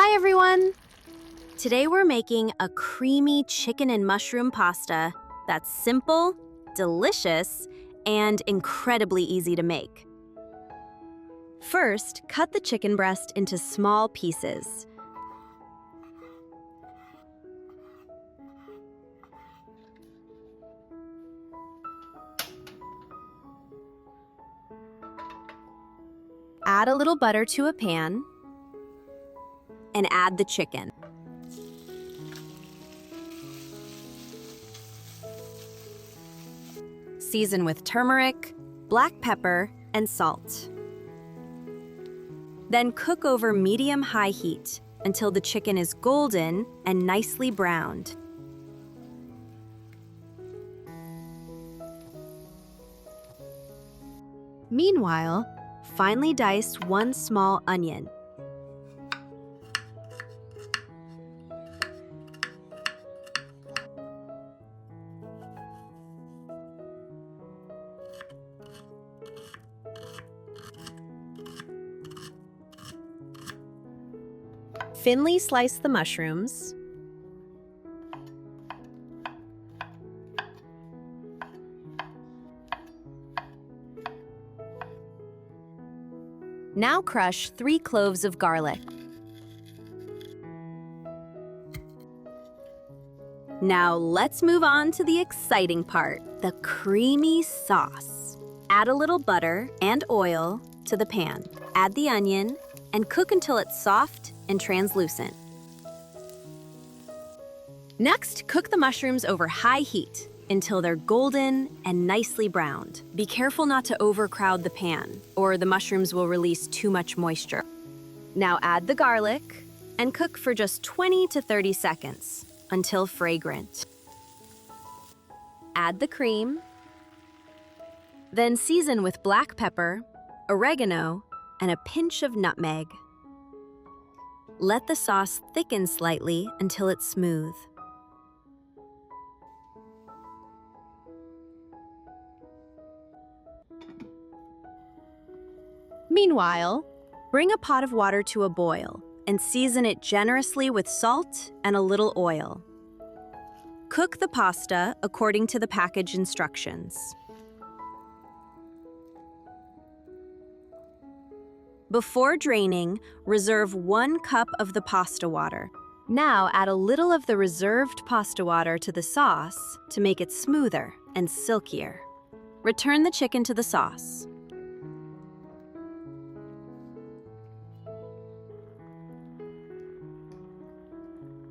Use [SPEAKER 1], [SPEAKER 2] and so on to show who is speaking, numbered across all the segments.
[SPEAKER 1] Hi everyone! Today we're making a creamy chicken and mushroom pasta that's simple, delicious, and incredibly easy to make. First, cut the chicken breast into small pieces. Add a little butter to a pan and add the chicken. Season with turmeric, black pepper, and salt. Then cook over medium-high heat until the chicken is golden and nicely browned. Meanwhile, finely dice one small onion. Thinly slice the mushrooms. Now crush 3 cloves of garlic. Now let's move on to the exciting part, the creamy sauce. Add a little butter and oil to the pan. Add the onion and cook until it's soft and translucent. Next, cook the mushrooms over high heat until they're golden and nicely browned. Be careful not to overcrowd the pan, or the mushrooms will release too much moisture. Now add the garlic and cook for just 20 to 30 seconds until fragrant. Add the cream, then season with black pepper, oregano, and a pinch of nutmeg. Let the sauce thicken slightly until it's smooth. Meanwhile, bring a pot of water to a boil and season it generously with salt and a little oil. Cook the pasta according to the package instructions. Before draining, reserve 1 cup of the pasta water. Now add a little of the reserved pasta water to the sauce to make it smoother and silkier. Return the chicken to the sauce.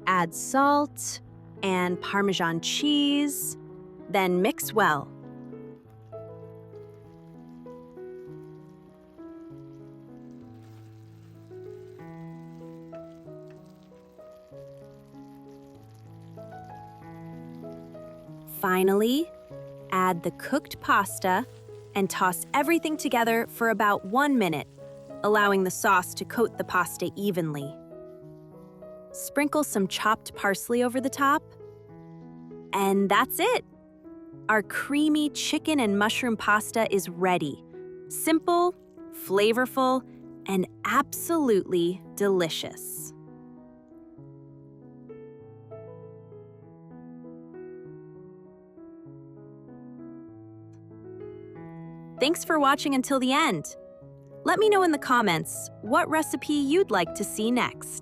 [SPEAKER 1] Add salt and Parmesan cheese, then mix well. Finally, add the cooked pasta and toss everything together for about 1 minute, allowing the sauce to coat the pasta evenly. Sprinkle some chopped parsley over the top, and that's it! Our creamy chicken and mushroom pasta is ready. Simple, flavorful, and absolutely delicious. Thanks for watching until the end. Let me know in the comments what recipe you'd like to see next.